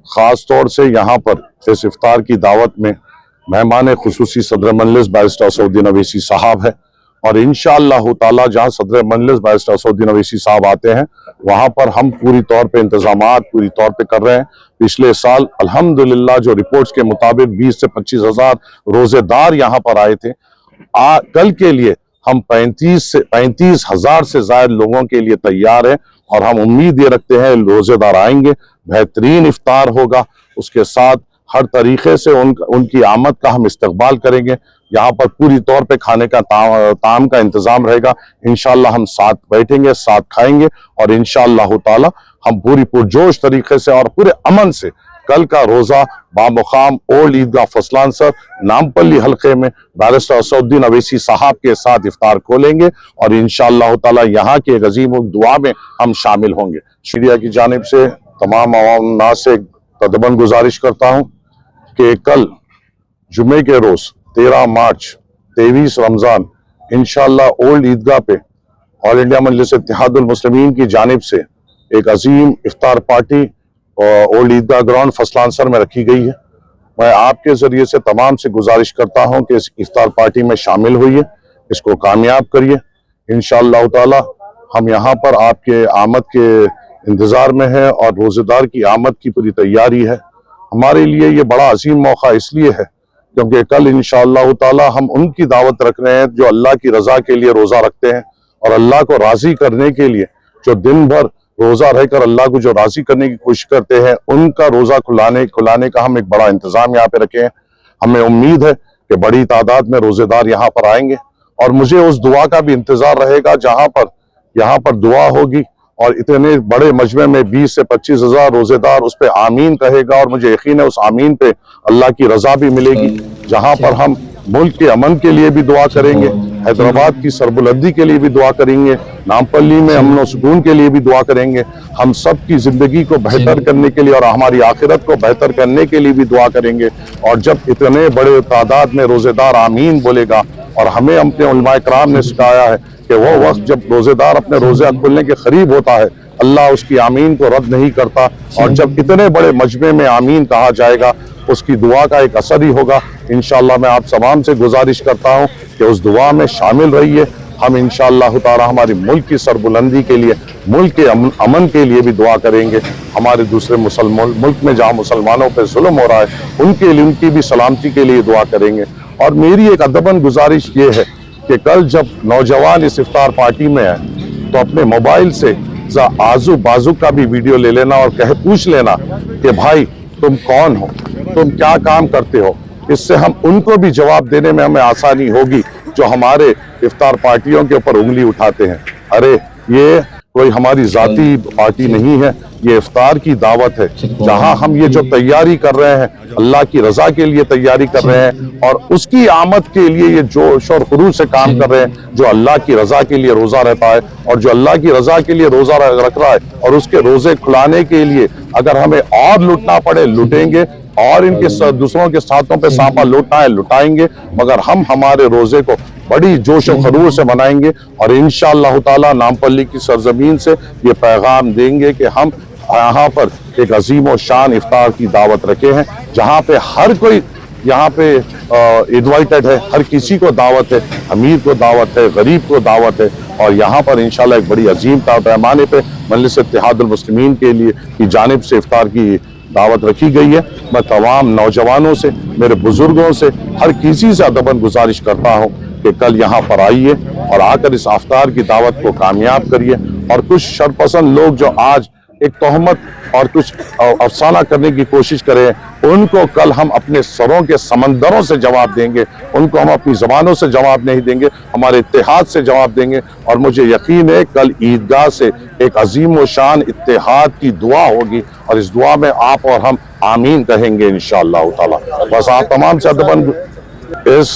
ख़ास तौर से यहाँ पर इस इफ्तार की दावत में मेहमान खुसूसी सदर मजलिस बैरिस्टर असदुद्दीन अवैसी साहब है, और इंशाअल्लाह ताला जहाँ सदर मजलिस बैरिस्टर असदुद्दीन अवैसी साहब आते हैं वहाँ पर हम पूरी तौर पे इंतजामात पूरी तौर पे कर रहे हैं। पिछले साल अल्हम्दुलिल्लाह जो रिपोर्ट्स के मुताबिक 20 से 25 हज़ार रोज़ेदार यहाँ पर आए थे। कल के लिए हम 35 हज़ार से ज़्यादा लोगों के लिए तैयार हैं, और हम उम्मीद ये रखते हैं रोज़ेदार आएंगे, बेहतरीन इफ्तार होगा, उसके साथ हर तरीके से उनकी आमद का हम इस्तकबाल करेंगे। यहाँ पर पूरी तौर पे खाने का ताम का इंतज़ाम रहेगा। इंशाअल्लाह हम साथ बैठेंगे, साथ खाएंगे, और इंशाअल्लाह ताला हम पूरी पुरजोश तरीके से और पूरे अमन से कल का रोज़ा बामुकाम ओल्ड ईदगाह फसलांसर नामपल्ली हल्के में बैरिस्टर असदुद्दीन अवैसी साहब के साथ इफ्तार खोलेंगे, और इंशाअल्लाह ताला यहाँ के अज़ीम दुआ में हम शामिल होंगे। मीडिया की जानिब से तमाम अवाम नास से तदबन गुजारिश करता हूँ कि कल जुमे के रोज़ 13 मार्च 23 रमज़ान इंशाअल्लाह ओल्ड ईदगाह पे ऑल इंडिया मजलिस इत्तेहादुल मुस्लिमीन की जानिब से एक अजीम इफ्तार पार्टी ओल्ड ईदगाह ग्राउंड फसलांसर में रखी गई है। मैं आपके ज़रिए से तमाम से गुजारिश करता हूं कि इस इफ्तार पार्टी में शामिल होइए, इसको कामयाब करिए। इंशाअल्लाह ताला हम यहाँ पर आपके आमद के इंतज़ार में है, और रोज़ेदार की आमद की पूरी तैयारी है। हमारे लिए ये बड़ा अजीम मौका इसलिए है क्योंकि कल इंशाअल्लाह ताला हम उनकी दावत रख रहे हैं जो अल्लाह की रज़ा के लिए रोज़ा रखते हैं, और अल्लाह को राज़ी करने के लिए जो दिन भर रोज़ा रहकर अल्लाह को जो राज़ी करने की कोशिश करते हैं, उनका रोज़ा खुलाने का हम एक बड़ा इंतज़ाम यहाँ पे रखे हैं। हमें उम्मीद है कि बड़ी तादाद में रोज़ेदार यहाँ पर आएंगे, और मुझे उस दुआ का भी इंतज़ार रहेगा जहाँ पर यहाँ पर दुआ होगी, और इतने बड़े मजमे में 20 से 25 हज़ार रोज़ेदार उस पर आमीन कहेगा, और मुझे यकीन है उस आमीन पे अल्लाह की रज़ा भी मिलेगी। जहाँ पर हम मुल्क के अमन के लिए भी दुआ करेंगे, हैदराबाद की सरबुलंदी के लिए भी दुआ करेंगे, नामपल्ली में अमन और सुकून के लिए भी दुआ करेंगे, हम सब की ज़िंदगी को बेहतर करने के लिए और हमारी आखिरत को बेहतर करने के लिए भी दुआ करेंगे। और जब इतने बड़े तादाद में रोज़ेदार आमीन बोलेगा, और हमें अपने उलमाए कराम ने सिखाया है कि वो वक्त जब रोज़ेदार अपने रोज़े खुलने के करीब होता है, अल्लाह उसकी आमीन को रद्द नहीं करता, और जब इतने बड़े मजमे में आमीन कहा जाएगा उसकी दुआ का एक असर ही होगा। इंशाअल्लाह मैं आप तमाम से गुजारिश करता हूँ कि उस दुआ में शामिल रहिए। हम इंशाअल्लाह ताला हमारी मुल्क की सरबुलंदी के लिए, मुल्क के अमन के लिए भी दुआ करेंगे। हमारे दूसरे मुल्क में जहाँ मुसलमानों पर जुल्म हो रहा है उनके लिए, उनकी भी सलामती के लिए दुआ करेंगे। और मेरी एक अदबन गुजारिश ये है कि कल जब नौजवान इस इफ्तार पार्टी में है तो अपने मोबाइल से आजू बाजू का भी वीडियो ले लेना, और पूछ लेना कि भाई तुम कौन हो, तुम क्या काम करते हो। इससे हम उनको भी जवाब देने में हमें आसानी होगी जो हमारे इफ्तार पार्टियों के ऊपर उंगली उठाते हैं। अरे ये कोई हमारी जाती पार्टी नहीं है, ये इफ्तार की दावत है जहां हम ये जो तैयारी कर रहे हैं अल्लाह की रजा के लिए तैयारी कर रहे हैं, और उसकी आमद के लिए ये जोश और खुरूज से काम कर रहे हैं। जो अल्लाह की रजा के लिए रोजा रहता है, और जो अल्लाह की रजा के लिए रोजा रख रहा है, और उसके रोजे खुलाने के लिए अगर हमें और लुटना पड़े लुटेंगे, और इनके दूसरों के साथों पे सांपा लुटना है लुटाएंगे, मगर हम हमारे रोजे को बड़ी जोश और खरूर से मनाएंगे। और इंशाअल्लाह ताला नामपल्ली की सरजमीन से ये पैगाम देंगे कि हम यहाँ पर एक अजीम और शान इफ्तार की दावत रखे हैं, जहाँ पे हर कोई यहाँ पे इनवाइटेड है, हर किसी को दावत है, अमीर को दावत है, गरीब को दावत है। और यहाँ पर इंशाअल्लाह एक बड़ी अजीम पैमाने पे मजलिस इत्तेहादुल मुस्लिमीन के लिए की जानिब से इफ्तार की दावत रखी गई है। मैं तमाम नौजवानों से, मेरे बुजुर्गों से, हर किसी से अदबन गुजारिश करता हूँ कि कल यहाँ पर आइए और आकर इस इफ्तार की दावत को कामयाब करिए। और कुछ शरपसंद लोग जो आज एक तोहमत और कुछ अफसाना करने की कोशिश करें, उनको कल हम अपने सरों के समंदरों से जवाब देंगे, उनको हम अपनी ज़बानों से जवाब नहीं देंगे, हमारे इत्तेहाद से जवाब देंगे। और मुझे यकीन है कल ईदगाह से एक अजीम व शान इत्तेहाद की दुआ होगी, और इस दुआ में आप और हम आमीन कहेंगे इंशाअल्लाह ताला। बस आप तमाम से अदबन इस